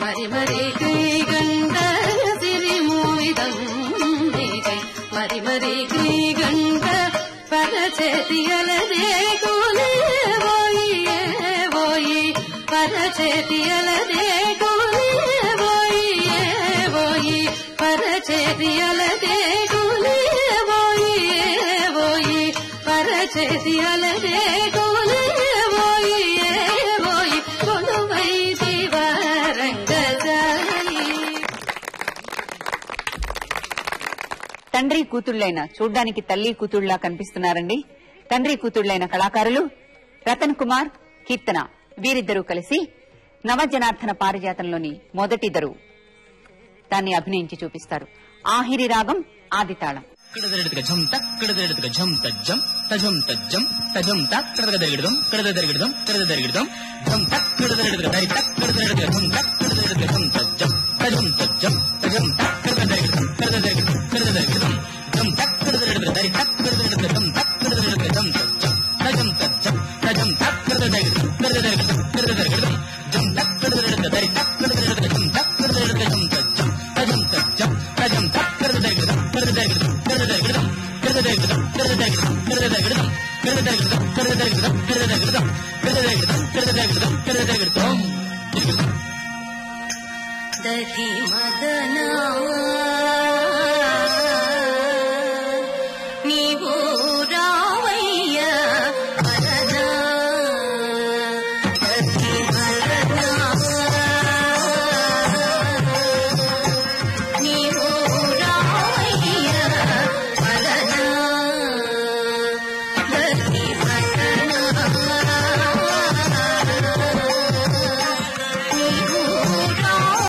మరి మరి గండ సిరిమూవిదం మరి మరి గండ పరచేతియలదే కోలే ఓయి పరచేతియలదే కోలే ఓయి పరచేతియలదే కోలే ఓయి పరచేతియలదే కోలే ఓయి కొలువై శివరంగజాయి. తండ్రి కూతుళ్లైన చూడ్డానికి తల్లి కూతుళ్లా కనిపిస్తున్నారండి. తండ్రి కూతుళ్లైన కళాకారులు రతన్ కుమార్, కీర్తన వీరిద్దరూ కలిసి నవజనార్దన పారిజాతంలోని మొదటి దరు దాన్ని అభినయించి చూపిస్తారు. ఆహిరి రాగం, ఆదితాళం. దధి మదనా